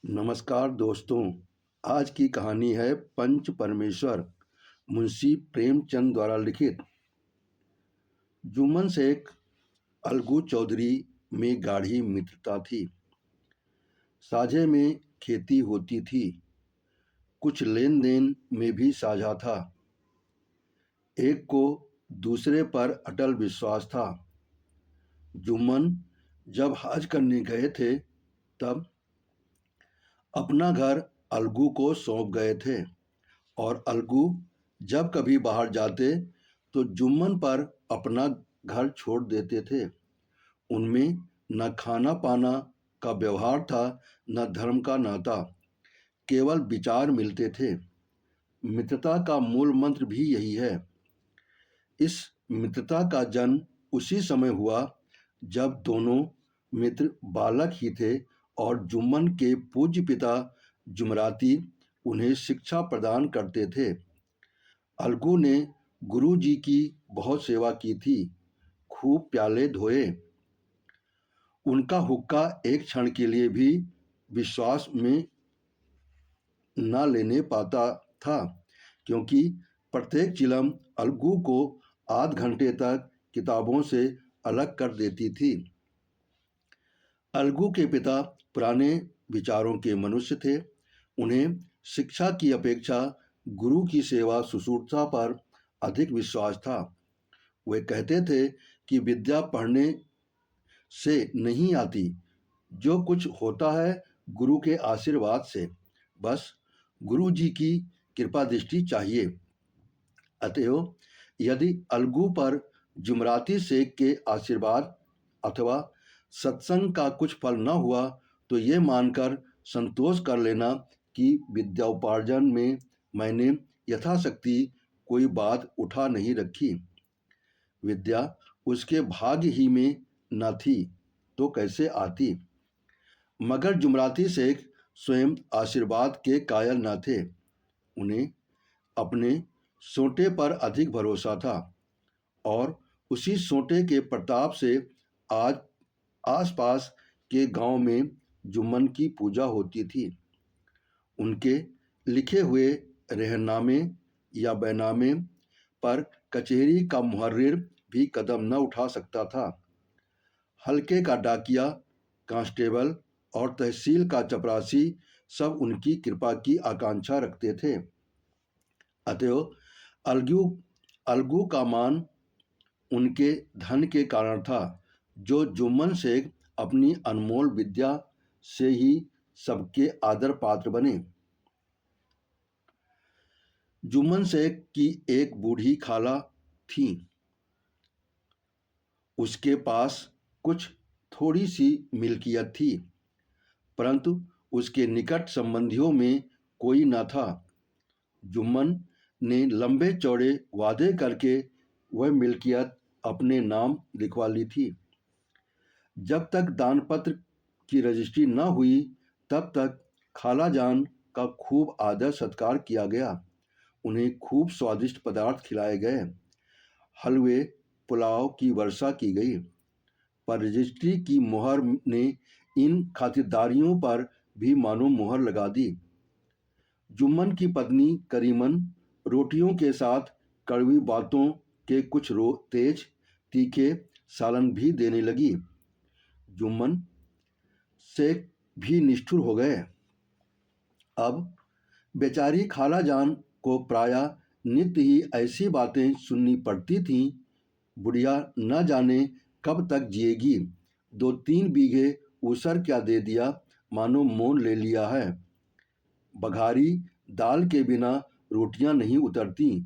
नमस्कार दोस्तों। आज की कहानी है पंच परमेश्वर, मुंशी प्रेमचंद द्वारा लिखित। जुम्मन शेख अलगू चौधरी में गाढ़ी मित्रता थी। साझे में खेती होती थी, कुछ लेन देन में भी साझा था। एक को दूसरे पर अटल विश्वास था। जुम्मन जब हज करने गए थे तब अपना घर अलगू को सौंप गए थे, और अलगू जब कभी बाहर जाते तो जुम्मन पर अपना घर छोड़ देते थे। उनमें न खाना पाना का व्यवहार था, न धर्म का नाता, केवल विचार मिलते थे। मित्रता का मूल मंत्र भी यही है। इस मित्रता का जन्म उसी समय हुआ जब दोनों मित्र बालक ही थे और जुम्मन के पूज्य पिता जुमराती उन्हें शिक्षा प्रदान करते थे। अलगू ने गुरुजी की बहुत सेवा की थी, खूब प्याले धोए। उनका हुक्का एक क्षण के लिए भी विश्वास में न लेने पाता था, क्योंकि प्रत्येक चिलम अलगू को आध घंटे तक किताबों से अलग कर देती थी। अलगू के पिता पुराने विचारों के मनुष्य थे। उन्हें शिक्षा की अपेक्षा गुरु की सेवा शुश्रूषा पर अधिक विश्वास था। वे कहते थे कि विद्या पढ़ने से नहीं आती, जो कुछ होता है गुरु के आशीर्वाद से। बस गुरु जी की कृपा दृष्टि चाहिए। अतएव यदि अलगू पर जुमराती शेख के आशीर्वाद अथवा सत्संग का कुछ फल न हुआ तो ये मानकर संतोष कर लेना कि विद्योपार्जन में मैंने यथाशक्ति कोई बात उठा नहीं रखी। विद्या उसके भाग्य ही में न थी तो कैसे आती। मगर जुमराती शेख स्वयं आशीर्वाद के कायल न थे। उन्हें अपने सोंटे पर अधिक भरोसा था, और उसी सोंटे के प्रताप से आज आसपास के गांव में जुम्मन की पूजा होती थी। उनके लिखे हुए रहनामे या बैनामे पर कचहरी का मुहर्रिर भी कदम न उठा सकता था। हल्के का डाकिया, कांस्टेबल और तहसील का चपरासी सब उनकी कृपा की आकांक्षा रखते थे। अतएव अलगू अलगू का मान उनके धन के कारण था, जो जुम्मन शेख अपनी अनमोल विद्या से ही सबके आदर पात्र बने। जुम्मन शेख की एक बूढ़ी खाला थी। उसके पास कुछ थोड़ी सी मिल्कियत थी, परंतु उसके निकट संबंधियों में कोई न था। जुम्मन ने लंबे चौड़े वादे करके वह मिल्कियत अपने नाम लिखवा ली थी। जब तक दानपत्र की रजिस्ट्री न हुई तब तक खालाजान का खूब आदर सत्कार किया गया। उन्हें खूब स्वादिष्ट पदार्थ खिलाए गए। हलवे पुलाव की वर्षा की गई। पर रजिस्ट्री की मुहर ने इन खातिरदारियों पर भी मानो मुहर लगा दी। जुम्मन की पत्नी करीमन रोटियों के साथ कड़वी बातों के कुछ तेज तीखे सालन भी देने लगी। जुम्मन शेख भी निष्ठुर हो गए। अब बेचारी खालाजान को प्रायः नित्य ही ऐसी बातें सुननी पड़ती थीं। बुढ़िया न जाने कब तक जिएगी। 2-3 बीघे ऊसर क्या दे दिया, मानो मोल ले लिया है। बघारी दाल के बिना रोटियां नहीं उतरती।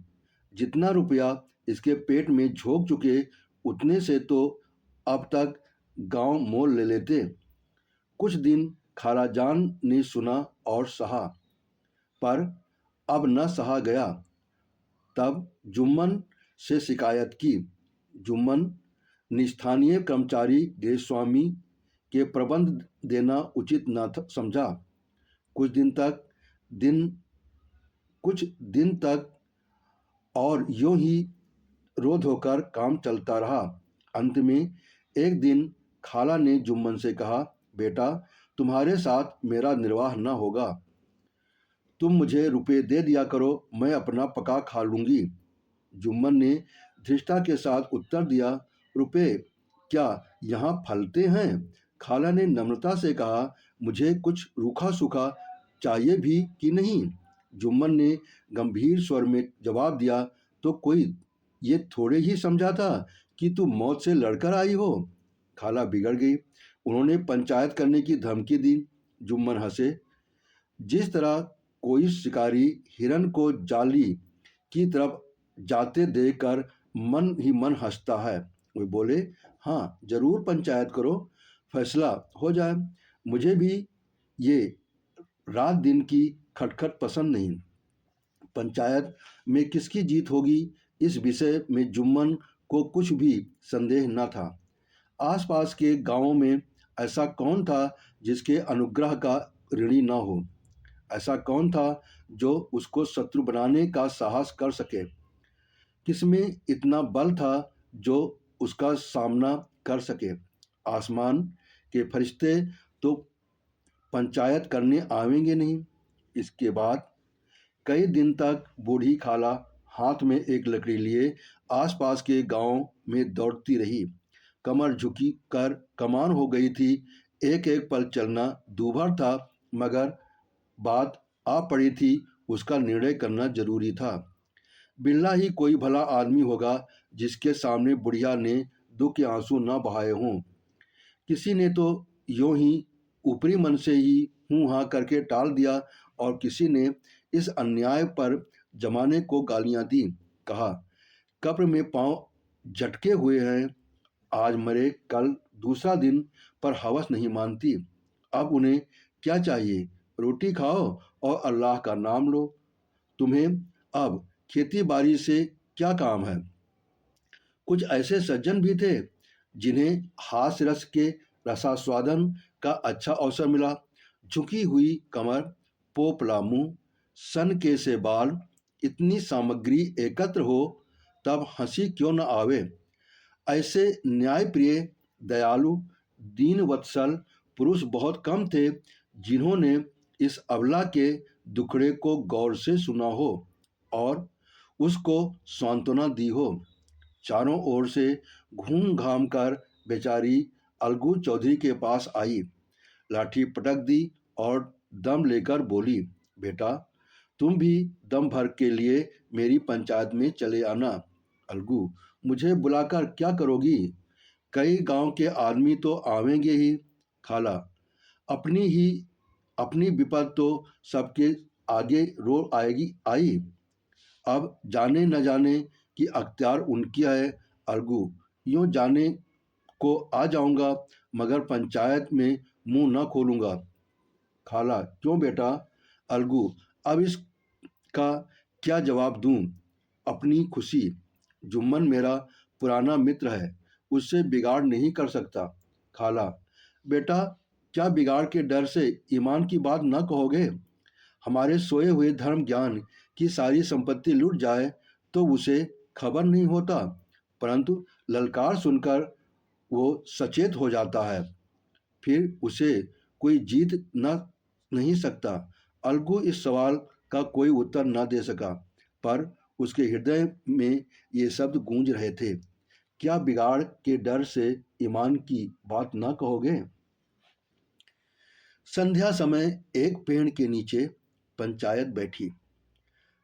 जितना रुपया इसके पेट में झोंक चुके, उतने से तो अब तक गांव मोल ले लेते। कुछ दिन खालाजान ने सुना और सहा, पर अब न सहा गया। तब जुम्मन से शिकायत की। जुम्मन निस्थानीय कर्मचारी गृहस्वामी के प्रबंध देना उचित न समझा। कुछ दिन तक और यूं ही रोध होकर काम चलता रहा। अंत में एक दिन खाला ने जुम्मन से कहा, बेटा तुम्हारे साथ मेरा निर्वाह न होगा। तुम मुझे रुपए दे दिया करो, मैं अपना पका खा लूँगी। जुम्मन ने धृष्टता के साथ उत्तर दिया, रुपए क्या यहाँ फलते हैं? खाला ने नम्रता से कहा, मुझे कुछ रूखा सूखा चाहिए भी कि नहीं? जुम्मन ने गंभीर स्वर में जवाब दिया, तो कोई ये थोड़े ही समझा था कि तुम मौत से लड़कर आई हो। खाला बिगड़ गई। उन्होंने पंचायत करने की धमकी दी। जुम्मन हंसे। जिस तरह कोई शिकारी हिरन को जाली की तरफ जाते देखकर मन ही मन हंसता है। वे बोले, हाँ जरूर पंचायत करो, फैसला हो जाए। मुझे भी ये रात दिन की खटखट पसंद नहीं। पंचायत में किसकी जीत होगी, इस विषय में जुम्मन को कुछ भी संदेह न था। आसपास के गांवों में ऐसा कौन था जिसके अनुग्रह का ऋणी न हो? ऐसा कौन था जो उसको शत्रु बनाने का साहस कर सके? किसमें इतना बल था जो उसका सामना कर सके? आसमान के फरिश्ते तो पंचायत करने आवेंगे नहीं। इसके बाद कई दिन तक बूढ़ी खाला हाथ में एक लकड़ी लिए आसपास के गांव में दौड़ती रही। कमर झुकी कर कमान हो गई थी। एक एक पल चलना दूभर था, मगर बात आ पड़ी थी, उसका निर्णय करना जरूरी था। बिल्ला ही कोई भला आदमी होगा जिसके सामने बुढ़िया ने दुख के आंसू न बहाए हों। किसी ने तो यूं ही ऊपरी मन से ही हूँ हाँ करके टाल दिया, और किसी ने इस अन्याय पर जमाने को गालियां दी। कहा, कब्र में पांव झटके हुए हैं, आज मरे कल दूसरा दिन, पर हवस नहीं मानती। अब उन्हें क्या चाहिए? रोटी खाओ और अल्लाह का नाम लो। तुम्हें अब खेती बाड़ी से क्या काम है? कुछ ऐसे सज्जन भी थे जिन्हें हास्य रस के रसास्वादन का अच्छा अवसर मिला। झुकी हुई कमर, पोपला मुंह, सन के से बाल, इतनी सामग्री एकत्र हो तब हंसी क्यों न आवे? ऐसे न्यायप्रिय, दयालु, दीनवत्सल पुरुष बहुत कम थे जिन्होंने इस अबला के दुखड़े को गौर से सुना हो और उसको सांत्वना दी हो। चारों ओर से घूम घाम कर बेचारी अलगू चौधरी के पास आई, लाठी पटक दी और दम लेकर बोली, बेटा तुम भी दम भर के लिए मेरी पंचायत में चले आना। अलगू, मुझे बुलाकर क्या करोगी? कई गांव के आदमी तो आवेंगे ही। खाला, अपनी विपद तो सबके आगे रो आएगी आई। अब जाने न जाने की अख्तियार उनकी है। अलगू, यूं जाने को आ जाऊंगा, मगर पंचायत में मुंह न खोलूंगा। खाला, क्यों बेटा? अलगू, अब इसका क्या जवाब दूं? अपनी खुशी। जुम्मन मेरा पुराना मित्र है, उससे बिगाड़ नहीं कर सकता। खाला, बेटा क्या बिगाड़ के डर से ईमान की बात न कहोगे? हमारे सोए हुए धर्म ज्ञान की सारी संपत्ति लुट जाए तो उसे खबर नहीं होता, परंतु ललकार सुनकर वो सचेत हो जाता है, फिर उसे कोई जीत न नहीं सकता। अलगू इस सवाल का कोई उत्तर न दे सका, पर उसके हृदय में ये शब्द गूंज रहे थे, क्या बिगाड़ के डर से ईमान की बात न कहोगे? संध्या समय एक पेड़ के नीचे पंचायत बैठी।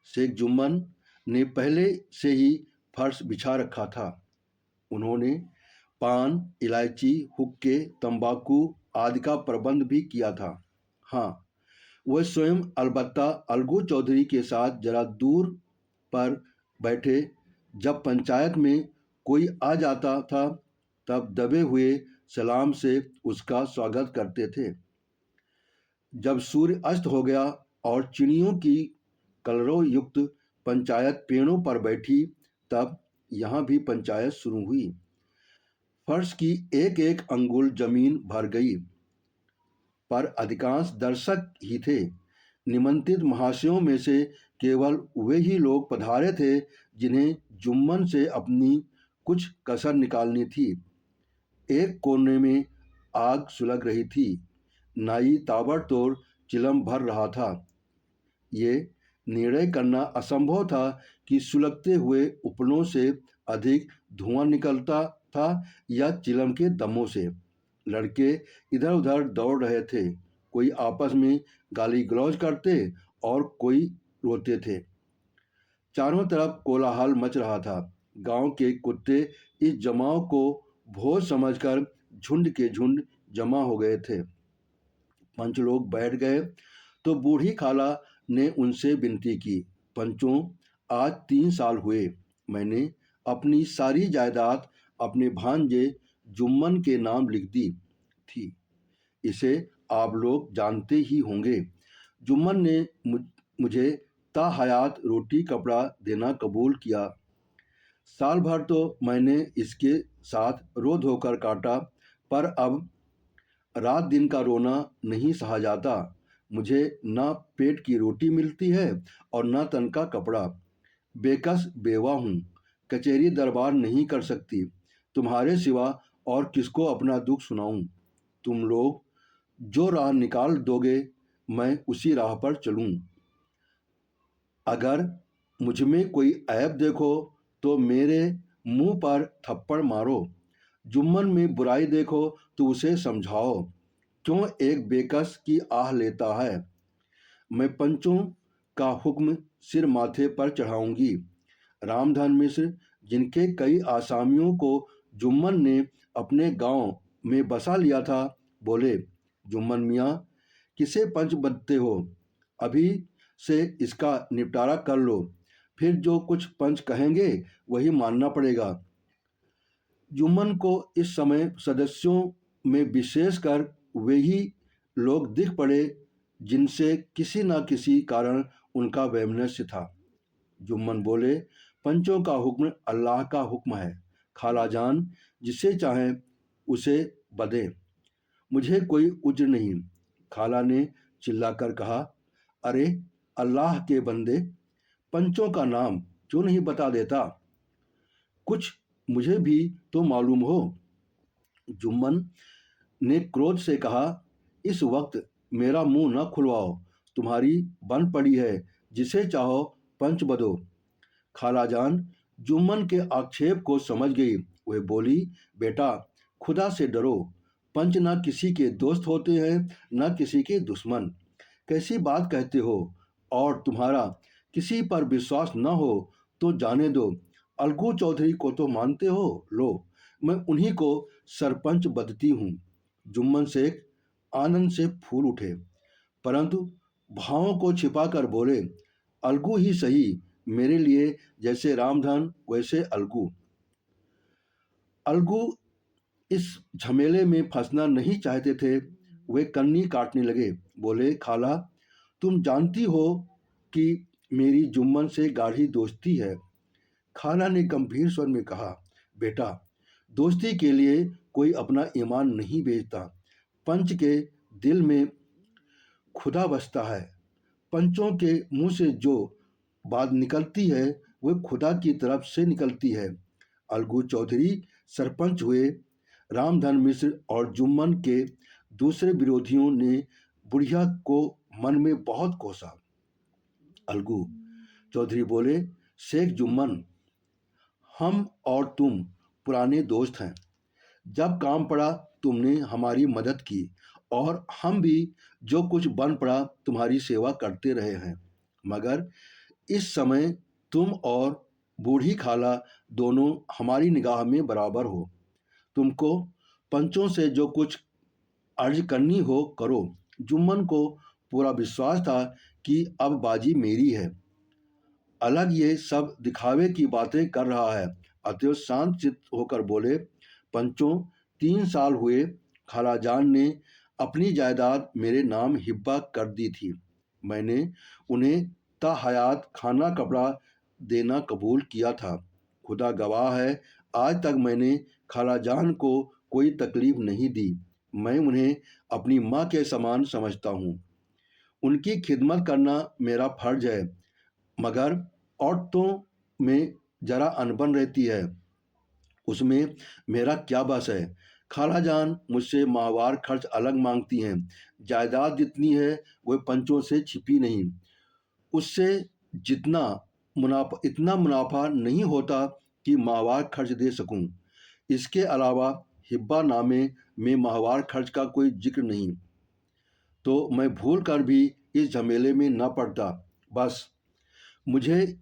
शेख जुम्मन ने पहले से ही फर्श बिछा रखा था। उन्होंने पान, इलायची, हुक्के, तंबाकू आदि का प्रबंध भी किया था। हाँ, वह स्वयं अलबत्ता अलगू चौधरी के साथ जरा दूर पर बैठे जब पंचायत में कोई आ जाता था तब दबे हुए सलाम से उसका स्वागत करते थे। जब सूर्य अस्त हो गया और चिड़ियों की कलरव युक्त पंचायत पेड़ों पर बैठी, तब यहाँ भी पंचायत शुरू हुई। फर्श की एक एक अंगुल जमीन भर गई, पर अधिकांश दर्शक ही थे। निमंत्रित महाशयों में से केवल वे ही लोग पधारे थे जिन्हें जुम्मन से अपनी कुछ कसर निकालनी थी। एक कोने में आग सुलग रही थी। नाई ताबड़तोड़ चिलम भर रहा था। ये निर्णय करना असंभव था कि सुलगते हुए उपलों से अधिक धुआं निकलता था या चिलम के दमों से। लड़के इधर उधर दौड़ रहे थे, कोई आपस में गाली गलौज करते और कोई रोते थे। चारों तरफ कोलाहल मच रहा था। गांव के कुत्ते इस जमाव को भोज समझकर झुंड के झुंड जमा हो गए थे। पंच लोग बैठ गए तो बूढ़ी खाला ने उनसे विनती की, पंचों, आज 3 साल हुए मैंने अपनी सारी जायदाद अपने भांजे जुम्मन के नाम लिख दी थी। इसे आप लोग जानते ही होंगे। जुम्मन ने मुझे ताहयात रोटी कपड़ा देना कबूल किया। साल भर तो मैंने इसके साथ रो धोकर काटा, पर अब रात दिन का रोना नहीं सहा जाता। मुझे न पेट की रोटी मिलती है और न तन का कपड़ा। बेकस बेवा हूँ, कचहरी दरबार नहीं कर सकती। तुम्हारे सिवा और किसको अपना दुख सुनाऊं? तुम लोग जो राह निकाल दोगे मैं उसी राह पर चलूं। अगर मुझ में कोई ऐब देखो तो मेरे मुंह पर थप्पड़ मारो। जुम्मन में बुराई देखो तो उसे समझाओ, क्यों एक बेकस की आह लेता है। मैं पंचों का हुक्म सिर माथे पर चढ़ाऊंगी। रामधन मिश्र, जिनके कई आसामियों को जुम्मन ने अपने गांव में बसा लिया था, बोले, जुम्मन मियाँ, किसे पंच बनते हो? अभी से इसका निपटारा कर लो, फिर जो कुछ पंच कहेंगे वही मानना पड़ेगा। जुम्मन को इस समय सदस्यों में विशेषकर वे ही लोग दिख पड़े जिनसे किसी न किसी कारण उनका वैमनस्य था। जुम्मन बोले, पंचों का हुक्म अल्लाह का हुक्म है। खालाजान जिसे चाहें उसे बदें, मुझे कोई उज्र नहीं। खाला ने चिल्लाकर कहा, अरे अल्लाह के बंदे, पंचों का नाम क्यों नहीं बता देता? कुछ मुझे भी तो मालूम हो। जुम्मन ने क्रोध से कहा, इस वक्त मेरा मुंह न खुलवाओ, तुम्हारी बन पड़ी है, जिसे चाहो पंच बदो। खालाजान जुम्मन के आक्षेप को समझ गई। वह बोली, बेटा, खुदा से डरो। पंच ना किसी के दोस्त होते हैं, ना किसी के दुश्मन। कैसी बात कहते हो? और तुम्हारा किसी पर विश्वास न हो तो जाने दो। अलगू चौधरी को तो मानते हो, लो मैं उन्हीं को सरपंच बदती हूँ। जुम्मन शेख आनंद से फूल उठे, परंतु भावों को छिपाकर बोले, अलगू ही सही, मेरे लिए जैसे रामधन वैसे अलगू। अलगू इस झमेले में फंसना नहीं चाहते थे। वे कन्नी काटने लगे, बोले, खाला, तुम जानती हो कि मेरी जुम्मन से गाढ़ी दोस्ती है। खाला ने गंभीर स्वर में कहा, बेटा, दोस्ती के लिए कोई अपना ईमान नहीं बेचता। पंच के दिल में खुदा बसता है। पंचों के मुंह से जो बात निकलती है वह खुदा की तरफ से निकलती है। अलगू चौधरी सरपंच हुए। रामधन मिश्र और जुम्मन के दूसरे विरोधियों ने बुढ़िया को मन में बहुत कोसा। अलगू चौधरी बोले, शेख जुम्मन, हम और तुम पुराने दोस्त हैं। जब काम पड़ा तुमने हमारी मदद की और हम भी जो कुछ बन पड़ा तुम्हारी सेवा करते रहे हैं। मगर इस समय तुम और बूढ़ी खाला दोनों हमारी निगाह में बराबर हो। तुमको पंचों से जो कुछ अर्ज करनी हो करो। जुम्मन को पूरा विश्वास था कि अब बाजी मेरी है। अलग ये सब दिखावे की बातें कर रहा है। अतएव शांत चित्त होकर बोले, पंचों, 3 साल हुए खालाजान ने अपनी जायदाद मेरे नाम हिब्बा कर दी थी। मैंने उन्हें ताहयात खाना कपड़ा देना कबूल किया था। खुदा गवाह है, आज तक मैंने खालाजान को कोई तकलीफ नहीं दी। मैं उन्हें अपनी माँ के समान समझता हूँ। उनकी खिदमत करना मेरा फर्ज है। मगर औरतों में जरा अनबन रहती है, उसमें मेरा क्या बस है। खालाजान मुझसे माहवार खर्च अलग मांगती हैं। जायदाद जितनी है वह पंचों से छिपी नहीं। उससे इतना मुनाफा नहीं होता कि माहवार खर्च दे सकूं। इसके अलावा हिब्बा नामे में माहवार खर्च का कोई जिक्र नहीं, तो मैं भूल कर भी इस झमेले में न पड़ता। बस मुझे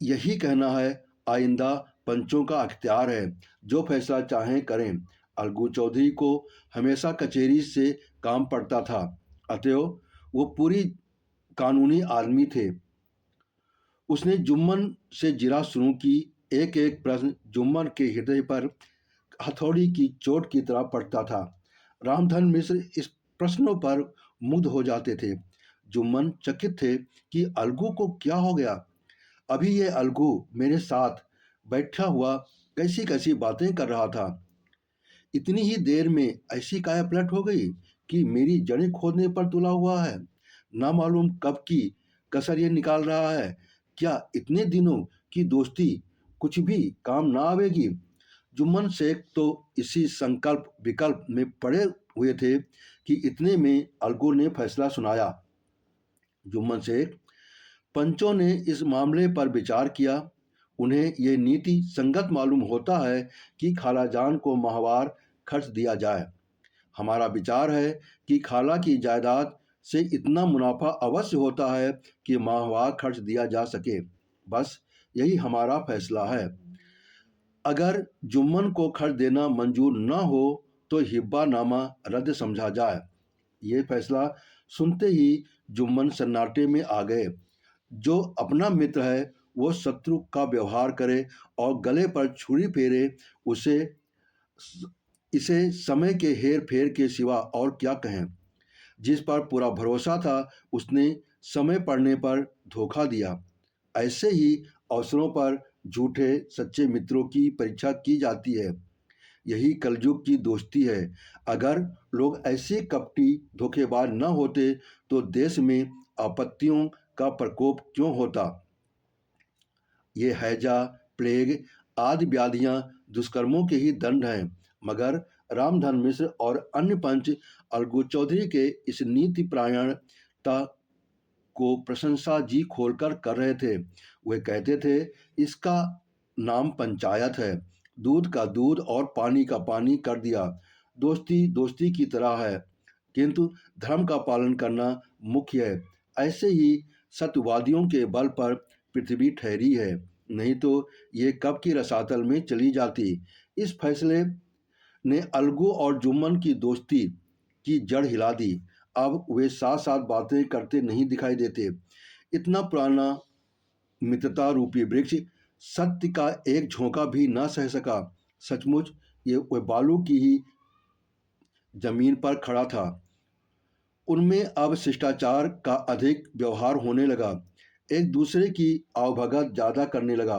यही कहना है, आइंदा पंचों का अख्तियार है, जो फैसला चाहें करें। अलगू चौधरी को हमेशा कचहरी से काम पड़ता था, अतएव वो पूरी कानूनी आदमी थे। उसने जुम्मन से जिरा शुरू की। एक एक प्रश्न जुम्मन के हृदय पर हथौड़ी की चोट की तरह पड़ता था। रामधन मिश्र इस प्रश्नों पर मुग्ध हो जाते थे। जुम्मन चकित थे कि अलगू को क्या हो गया। अभी ये अलगू मेरे साथ बैठा हुआ कैसी कैसी बातें कर रहा था, इतनी ही देर में ऐसी काया पलट हो गई कि मेरी जड़ें खोदने पर तुला हुआ है। ना मालूम कब की कसर ये निकाल रहा है। क्या इतने दिनों की दोस्ती कुछ भी काम ना आवेगी। जुम्मन शेख तो इसी संकल्प विकल्प में पड़े हुए थे कि इतने में अलगू ने फैसला सुनाया। जुम्मन शेख, पंचों ने इस मामले पर विचार किया। उन्हें यह नीति संगत मालूम होता है कि खालाजान को माहवार खर्च दिया जाए। हमारा विचार है कि खाला की जायदाद से इतना मुनाफा अवश्य होता है कि माहवार खर्च दिया जा सके। बस यही हमारा फैसला है। अगर जुम्मन को खर्च देना मंजूर न हो तो हिब्बानामा रद्द समझा जाए। ये फैसला सुनते ही जुम्मन सन्नाटे में आ गए। जो अपना मित्र है वो शत्रु का व्यवहार करे और गले पर छुरी फेरे, इसे समय के हेर फेर के सिवा और क्या कहें। जिस पर पूरा भरोसा था उसने समय पड़ने पर धोखा दिया। ऐसे ही अवसरों पर झूठे सच्चे मित्रों की परीक्षा की जाती है। यही कलयुग की दोस्ती है। अगर लोग ऐसे कपटी धोखेबाज न होते तो देश में आपत्तियों का प्रकोप क्यों होता। ये हैजा, प्लेग आदि व्याधियां दुष्कर्मों के ही दंड हैं। मगर रामधन मिश्र और अन्य पंच अलगू चौधरी के इस नीति परायणता को प्रशंसा जी खोलकर कर रहे थे। वे कहते थे, इसका नाम पंचायत है। दूध का दूध और पानी का पानी कर दिया। दोस्ती दोस्ती की तरह है, किंतु धर्म का पालन करना मुख्य है। ऐसे ही सत्यवादियों के बल पर पृथ्वी ठहरी है, नहीं तो ये कब की रसातल में चली जाती। इस फैसले ने अलगू और जुम्मन की दोस्ती की जड़ हिला दी। अब वे साथ साथ बातें करते नहीं दिखाई देते। इतना पुराना मित्रता रूपी वृक्ष सत्य का एक झोंका भी न सह सका। सचमुच ये वह बालू की ही जमीन पर खड़ा था। उनमें अब शिष्टाचार का अधिक व्यवहार होने लगा। एक दूसरे की आवभगत ज्यादा करने लगा।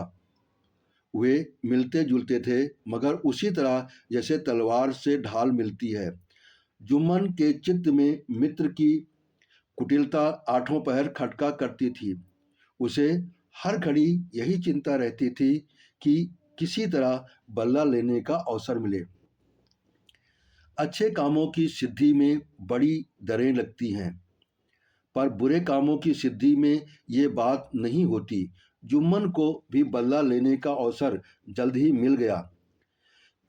वे मिलते जुलते थे, मगर उसी तरह जैसे तलवार से ढाल मिलती है। जुम्मन के चित्त में मित्र की कुटिलता आठों पहर खटका करती थी। उसे हर घड़ी यही चिंता रहती थी कि किसी तरह बल्ला लेने का अवसर मिले। अच्छे कामों की सिद्धि में बड़ी दरें लगती हैं, पर बुरे कामों की सिद्धि में ये बात नहीं होती। जुम्मन को भी बदला लेने का अवसर जल्द ही मिल गया।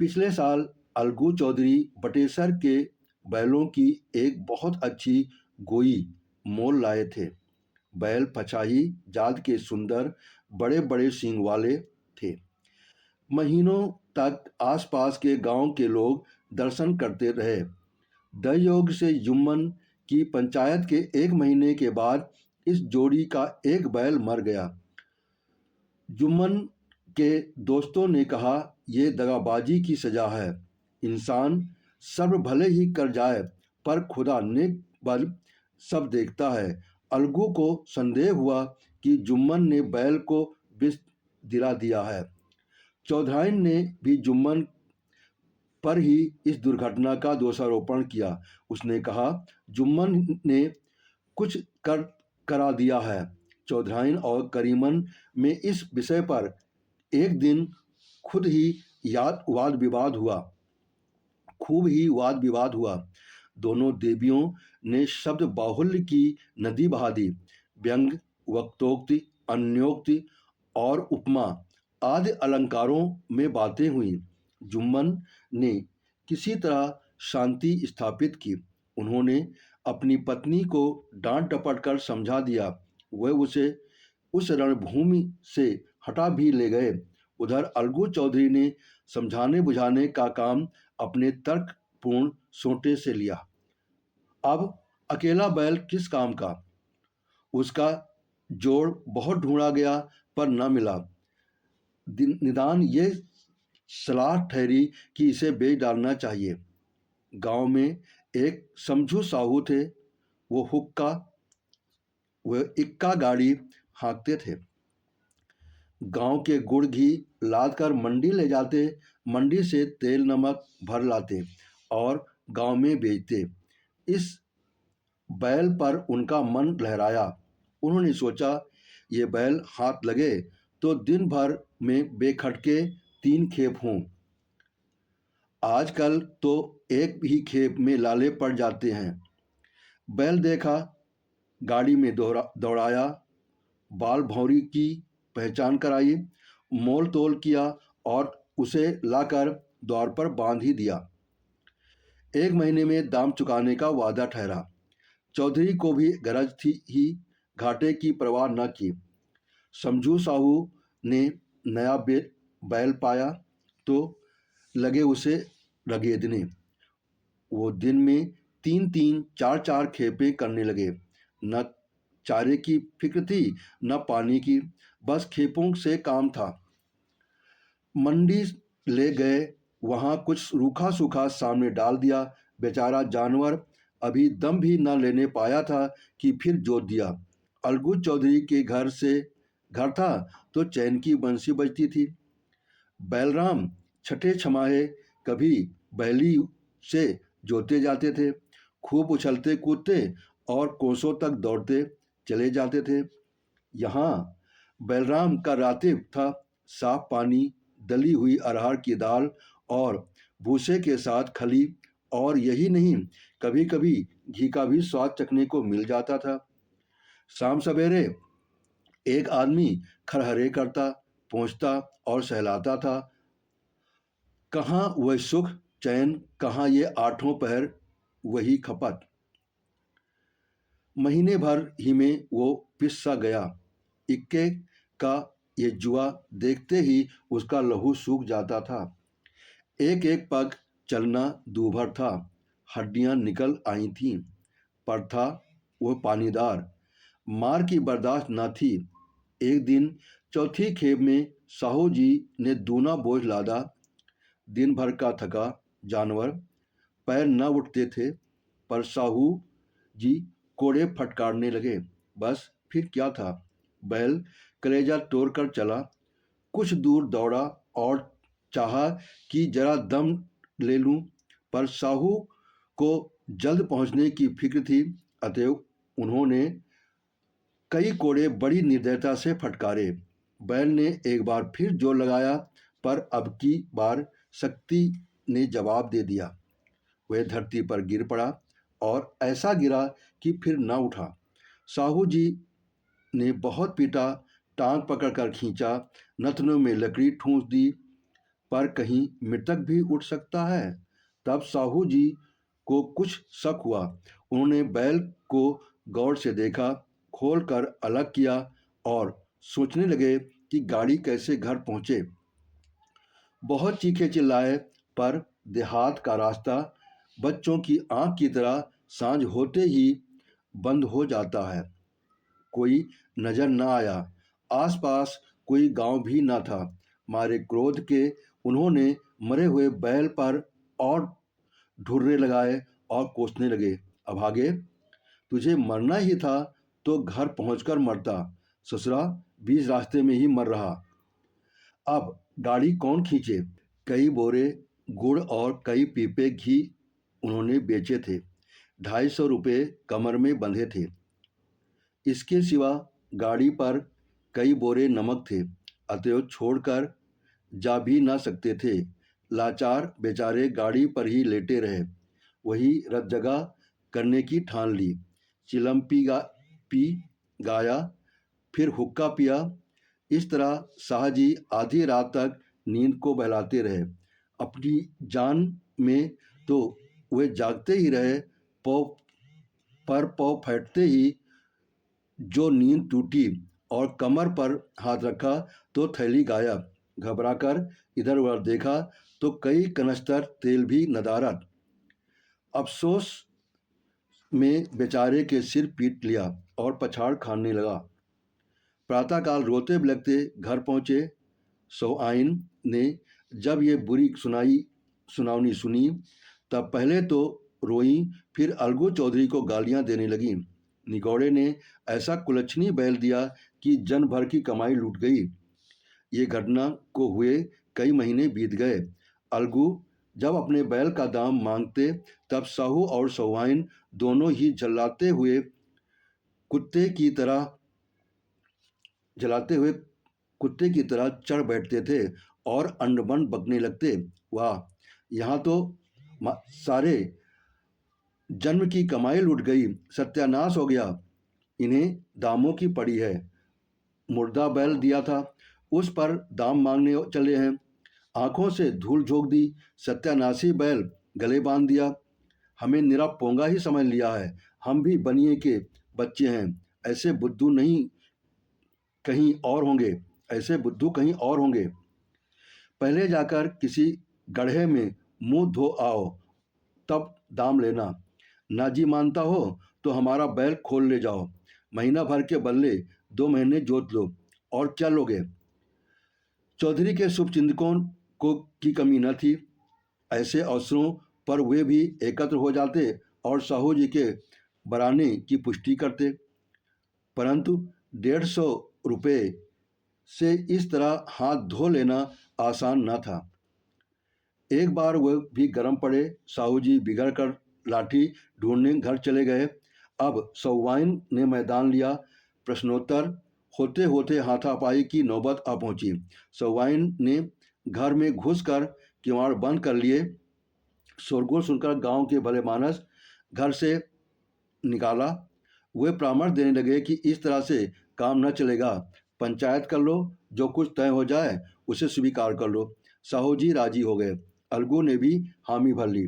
पिछले साल अलगू चौधरी बटेसर के बैलों की एक बहुत अच्छी गोई मोल लाए थे। बैल पछाही जात के सुंदर बड़े बड़े सींग वाले थे। महीनों तक आसपास के गांव के लोग दर्शन करते रहे। दयोग से जुम्मन की पंचायत के एक महीने के बाद इस जोड़ी का एक बैल मर गया। जुम्मन के दोस्तों ने कहा, यह दगाबाजी की सजा है। इंसान सर्व भले ही कर जाए, पर खुदा नेक बल सब देखता है। अलगू को संदेह हुआ कि जुम्मन ने बैल को विष दिला दिया है। चौधराइन ने भी जुम्मन पर ही इस दुर्घटना का दोषारोपण किया। उसने कहा, जुम्मन ने कुछ करा दिया है। चौधराइन और करीमन में इस विषय पर एक दिन खुद ही वाद विवाद हुआ। खूब ही वाद विवाद हुआ। दोनों देवियों ने शब्द बाहुल्य की नदी बहा दी। व्यंग, वक्तोक्ति, अन्योक्ति और उपमा आदि अलंकारों में बातें हुई। जुम्मन ने किसी तरह शांति स्थापित की। उन्होंने अपनी पत्नी को डांट डपट कर समझा दिया। वह उसे उस रणभूमि से हटा भी ले गए। उधर अलगू चौधरी ने समझाने बुझाने का काम अपने तर्कपूर्ण सोटे से लिया। अब अकेला बैल किस काम का? उसका जोड़ बहुत ढूंढा गया पर न मिला। निदान ये सलाह ठहरी कि इसे बेच डालना चाहिए। गांव में एक समझू साहू थे। वह इक्का गाड़ी हाँकते थे। गांव के गुड़ घी लाद कर मंडी ले जाते, मंडी से तेल नमक भर लाते और गांव में बेचते। इस बैल पर उनका मन लहराया। उन्होंने सोचा, ये बैल हाथ लगे तो दिन भर में बेखटके 3 खेप हों। आजकल तो एक ही खेप में लाले पड़ जाते हैं। बैल देखा, गाड़ी में दौड़ाया, बाल भौरी की पहचान कराई, मोल तोल किया और उसे लाकर द्वार पर बांध ही दिया। 1 महीने में दाम चुकाने का वादा ठहरा। चौधरी को भी गरज थी ही, घाटे की परवाह न की। समझू साहू ने नया बैल पाया तो लगे उसे रगेदने। वो दिन में 3-3, 4-4 खेपें करने लगे। न चारे की फिक्र थी न पानी की, बस खेपों से काम था। मंडी ले गए, वहां कुछ रूखा सूखा सामने डाल दिया। बेचारा जानवर अभी दम भी न लेने पाया था कि फिर जोत दिया। अलगू चौधरी के घर था तो चैन की बंसी बजती थी। बैलराम छठे छमाहे कभी बैली से जोते जाते थे। खूब उछलते कूदते और कोसों तक दौड़ते चले जाते थे। यहाँ बैलराम का रातिब था साफ पानी, दली हुई अरहर की दाल और भूसे के साथ खली, और यही नहीं, कभी कभी घी का भी स्वाद चखने को मिल जाता था। शाम सवेरे एक आदमी खरहरे करता, पहुँचता और सहलाता था। कहाँ वह सुख चैन, कहाँ ये 8 पहर वही खपत। महीने भर ही में वो पिस सा गया। इक्के का ये जुआ देखते ही उसका लहू सूख जाता था। एक एक पग चलना दूभर था, हड्डियां निकल आई थीं, पर था वह पानीदार। मार की बर्दाश्त न थी। एक दिन चौथी खेप में साहू जी ने दूना बोझ लादा। दिन भर का थका जानवर, पैर न उठते थे, पर साहू जी कोड़े फटकारने लगे। बस फिर क्या था, बैल कलेजा तोड़कर चला। कुछ दूर दौड़ा और चाहा कि जरा दम ले लूं, पर साहू को जल्द पहुंचने की फिक्र थी, अतएव उन्होंने कई कोड़े बड़ी निर्दयता से फटकारे। बैल ने एक बार फिर जोर लगाया, पर अब की बार शक्ति ने जवाब दे दिया। वह धरती पर गिर पड़ा और ऐसा गिरा कि फिर न उठा। साहू जी ने बहुत पीटा, टांग पकड़कर खींचा, नथनों में लकड़ी ठूंस दी, पर कहीं मृतक भी उठ सकता है। तब साहू जी को कुछ शक हुआ। उन्होंने बैल को गौर से देखा, खोल कर अलग किया और सोचने लगे कि गाड़ी कैसे घर पहुंचे। बहुत चीखे चिल्लाए, पर देहात का रास्ता बच्चों की आंख की तरह सांझ होते ही बंद हो जाता है। कोई नजर न आया। आसपास कोई गांव भी न था। मारे क्रोध के उन्होंने मरे हुए बैल पर और ढुर्रे लगाए और कोसने लगे। अभागे, तुझे मरना ही था तो घर पहुंचकर मरता। ससुरा बीच रास्ते में ही मर रहा। अब गाड़ी कौन खींचे? कई बोरे गुड़ और कई पीपे घी उन्होंने बेचे थे। 250 रुपये कमर में बंधे थे। इसके सिवा गाड़ी पर कई बोरे नमक थे, अतएव छोड़कर जा भी ना सकते थे। लाचार बेचारे गाड़ी पर ही लेटे रहे। वही रत जगह करने की ठान ली। चिलम पी गाया, फिर हुक्का पिया। इस तरह शाहजी आधी रात तक नींद को बहलाते रहे। अपनी जान में तो वे जागते ही रहे, पाँव फैटते ही जो नींद टूटी और कमर पर हाथ रखा तो थैली गायब। घबराकर इधर उधर देखा तो कई कनस्तर तेल भी नदारद। अफसोस में बेचारे के सिर पीट लिया और पछाड़ खाने लगा। प्रातःकाल रोते बिलखते घर पहुँचे। सौआइन ने जब ये बुरी सुनावनी सुनी तब पहले तो रोई, फिर अलगू चौधरी को गालियां देने लगी। निगौड़े ने ऐसा कुलच्छनी बैल दिया कि जन भर की कमाई लूट गई। ये घटना को हुए कई महीने बीत गए। अलगू जब अपने बैल का दाम मांगते तब साहू और सौआइन दोनों ही जलाते हुए कुत्ते की तरह चढ़ बैठते थे और अंडबंड बकने लगते। वाह, यहाँ तो सारे जन्म की कमाई लूट गई, सत्यानाश हो गया। इन्हें दामों की पड़ी है। मुर्दा बैल दिया था, उस पर दाम मांगने चले हैं। आंखों से धूल झोंक दी। सत्यानाशी बैल गले बांध दिया। हमें निरा पोंगा ही समझ लिया है। हम भी बनिए के बच्चे हैं। ऐसे बुद्धू कहीं और होंगे। पहले जाकर किसी गड्ढे में मुंह धो आओ, तब दाम लेना। नाजी मानता हो तो हमारा बैल खोल ले जाओ। महीना भर के बदले 2 महीने जोत लो। और क्या लोगे? चौधरी के शुभचिंतकों की कमी न थी। ऐसे अवसरों पर वे भी एकत्र हो जाते और साहू जी के बराने की पुष्टि करते। परंतु 150 रुपये से इस तरह हाथ धो लेना आसान न था। एक बार वह भी गर्म पड़े। साहू जी बिगड़ कर लाठी ढूंढने घर चले गए। अब सौवाइन ने मैदान लिया। प्रश्नोत्तर होते होते हाथापाई की नौबत आ पहुंची। सौवाइन ने घर में घुसकर किवाड़ बंद कर लिए। शोरगुल सुनकर गांव के भले मानस घर से निकाला। वे परामर्श देने लगे कि इस तरह से काम न चलेगा। पंचायत कर लो, जो कुछ तय हो जाए उसे स्वीकार कर लो। साहू जी राजी हो गए। अलगू ने भी हामी भर ली।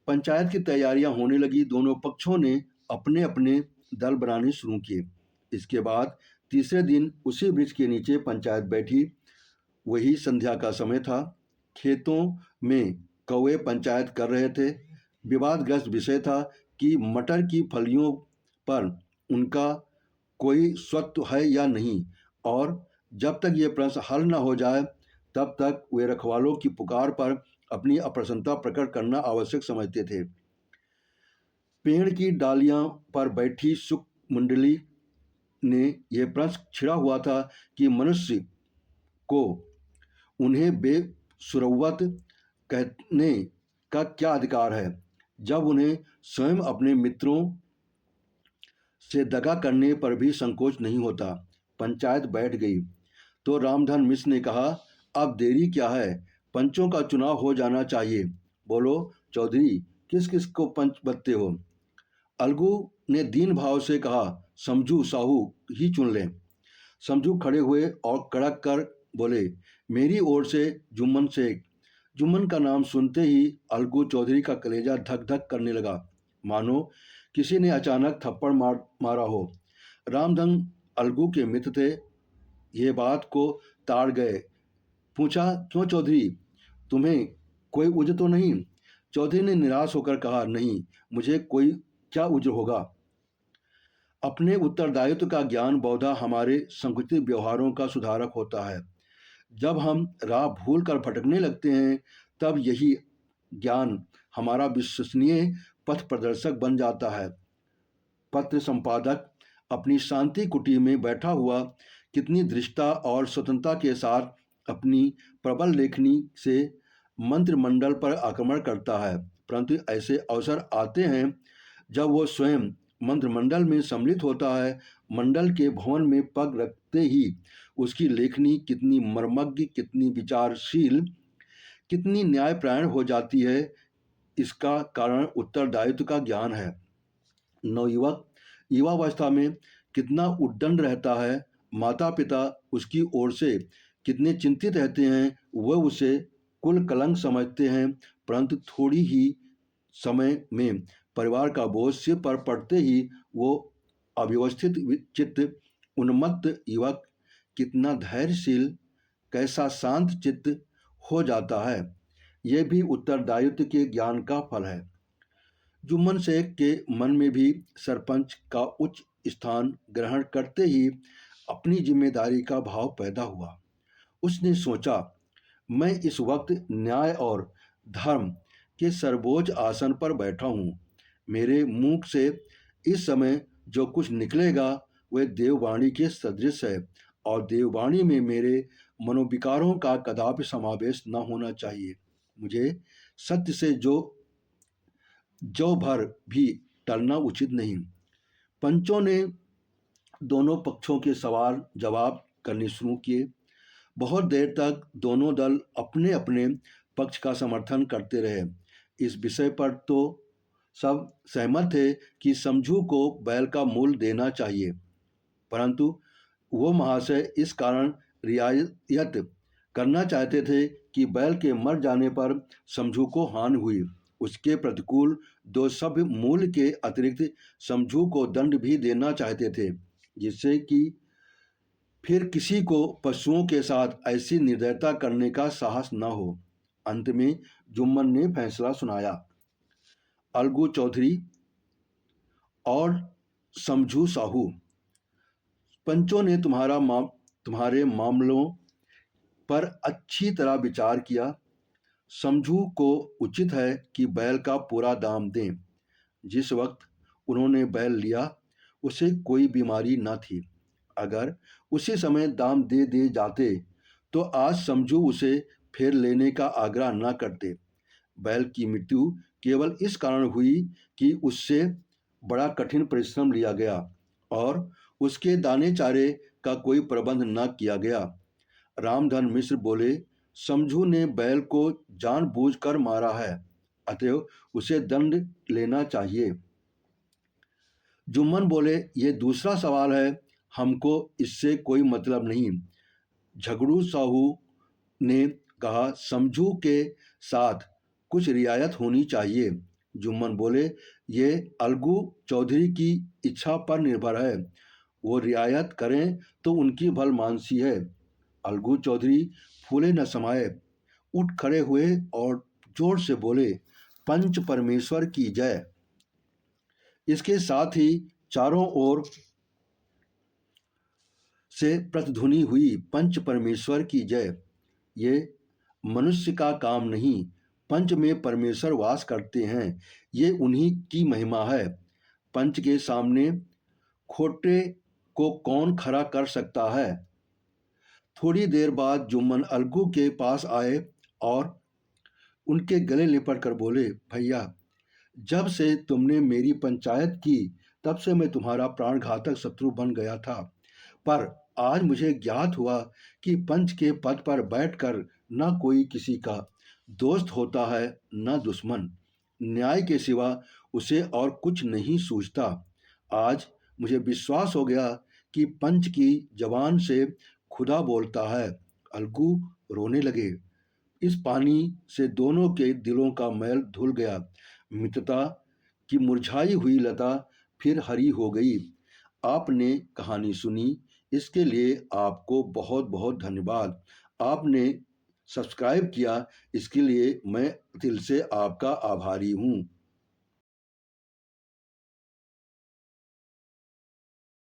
पंचायत की तैयारियां होने लगी। दोनों पक्षों ने अपने अपने दल बनाने शुरू किए। इसके बाद तीसरे दिन उसी वृक्ष के नीचे पंचायत बैठी। वही संध्या का समय था। खेतों में कौवे पंचायत कर रहे थे। विवादग्रस्त विषय था कि मटर की फलियों पर उनका कोई स्वत्व है या नहीं, और जब तक ये प्रश्न हल न हो जाए तब तक वे रखवालों की पुकार पर अपनी अप्रसन्नता प्रकट करना आवश्यक समझते थे। पेड़ की डालियां पर बैठी सुख मंडली ने यह प्रश्न छिड़ा हुआ था कि मनुष्य को उन्हें बेसुरवत कहने का क्या अधिकार है, जब उन्हें स्वयं अपने मित्रों से दगा करने पर भी संकोच नहीं होता। पंचायत बैठ गई तो रामधन मिश्र ने कहा, अब देरी क्या है, पंचों का चुनाव हो जाना चाहिए। बोलो चौधरी, किस किस को पंच बनते हो? अलगू ने दीन भाव से कहा, समझू साहू ही चुन लें। समझू खड़े हुए और कड़क कर बोले, मेरी ओर से जुम्मन शेख। जुम्मन का नाम सुनते ही अलगू चौधरी का कलेजा धक धक करने लगा, मानो किसी ने अचानक थप्पड़ मारा हो। रामधन अलगू के मित्र थे। ये बात को ताड़ गए। पूछा, क्यों चौधरी, तुम्हें कोई उज्र तो नहीं? चौधरी ने निराश होकर कहा, नहीं, मुझे कोई क्या उज्र होगा। अपने उत्तरदायित्व का ज्ञान बहुधा हमारे संकुचित व्यवहारों का सुधारक होता है। जब हम राह भूल कर भटकने लगते हैं तब यही ज्ञान हमारा विश्वसनीय पथ प्रदर्शक बन जाता है। पत्र संपादक अपनी शांति कुटी में बैठा हुआ कितनी दृढ़ता और स्वतंत्रता के साथ अपनी प्रबल लेखनी से मंत्रिमंडल पर आक्रमण करता है, परंतु ऐसे अवसर आते हैं जब वो स्वयं मंत्रिमंडल में सम्मिलित होता है। मंडल के भवन में पग रखते ही उसकी लेखनी कितनी मर्मज्ञ, कितनी विचारशील, कितनी न्यायपरायण हो जाती है, इसका कारण उत्तरदायित्व का ज्ञान है। नवयुवक युवावस्था में कितना उद्दंड रहता है, माता पिता उसकी ओर से कितने चिंतित रहते हैं, वह उसे कुल कलंक समझते हैं, परंतु थोड़ी ही समय में परिवार का बोझ सिर पर पड़ते ही वो अव्यवस्थित चित्त उन्मत्त युवक कितना धैर्यशील, कैसा शांत चित्त हो जाता है। यह भी उत्तरदायित्व के ज्ञान का फल है। जुम्मन शेख के मन में भी सरपंच का उच्च स्थान ग्रहण करते ही अपनी जिम्मेदारी का भाव पैदा हुआ। उसने सोचा, मैं इस वक्त न्याय और धर्म के सर्वोच्च आसन पर बैठा हूँ। मेरे मुंह से इस समय जो कुछ निकलेगा वह देववाणी के सदृश है, और देववाणी में मेरे मनोविकारों का कदापि समावेश न होना चाहिए। मुझे सत्य से जो भर भी टलना उचित नहीं। पंचों ने दोनों पक्षों के सवाल जवाब करने शुरू किए। बहुत देर तक दोनों दल अपने अपने पक्ष का समर्थन करते रहे। इस विषय पर तो सब सहमत थे कि समझू को बैल का मूल देना चाहिए, परंतु वो महाशय इस कारण रियायत करना चाहते थे कि बैल के मर जाने पर समझू को हानि हुई। उसके प्रतिकूल दो सभ्य मूल्य के अतिरिक्त समझू को दंड भी देना चाहते थे, जिससे कि फिर किसी को पशुओं के साथ ऐसी निर्दयता करने का साहस न हो। अंत में जुम्मन ने फैसला सुनाया, अलगू चौधरी और समझू साहू, पंचों ने तुम्हारे मामलों पर अच्छी तरह विचार किया। समझू को उचित है कि बैल का पूरा दाम दें। जिस वक्त उन्होंने बैल लिया उसे कोई बीमारी न थी। अगर उसी समय दाम दे जाते तो आज समझू उसे फिर लेने का आग्रह न करते। बैल की मृत्यु केवल इस कारण हुई कि उससे बड़ा कठिन परिश्रम लिया गया और उसके दाने चारे का कोई प्रबंध न किया गया। रामधन मिश्र बोले, समझू ने बैल को जानबूझकर मारा है, अतएव उसे दंड लेना चाहिए। जुम्मन बोले, ये दूसरा सवाल है, हमको इससे कोई मतलब नहीं। झगड़ू साहू ने कहा, समझू के साथ कुछ रियायत होनी चाहिए। जुम्मन बोले, ये अलगू चौधरी की इच्छा पर निर्भर है, वो रियायत करें तो उनकी भलमानसी है। अलगू चौधरी फूले न समाये उठ खड़े हुए और जोर से बोले, पंच परमेश्वर की जय। इसके साथ ही चारों ओर से प्रतिध्वनि हुई, पंच परमेश्वर की जय। ये मनुष्य का काम नहीं, पंच में परमेश्वर वास करते हैं, ये उन्हीं की महिमा है। पंच के सामने खोटे को कौन खड़ा कर सकता है। थोड़ी देर बाद जुम्मन अलगू के पास आए और उनके गले लिपट कर बोले, भैया, जब से तुमने मेरी पंचायत की तब से मैं तुम्हारा प्राणघातक शत्रु बन गया था, पर आज मुझे ज्ञात हुआ कि पंच के पद पर बैठकर न कोई किसी का दोस्त होता है न दुश्मन। न्याय के सिवा उसे और कुछ नहीं सूझता। आज मुझे विश्वास हो गया कि पंच की जबान से खुदा बोलता है। अलगू रोने लगे। इस पानी से दोनों के दिलों का मैल धुल गया। मित्रता की मुरझाई हुई लता फिर हरी हो गई। आपने कहानी सुनी, इसके लिए आपको बहुत बहुत धन्यवाद। आपने सब्सक्राइब किया, इसके लिए मैं दिल से आपका आभारी हूँ।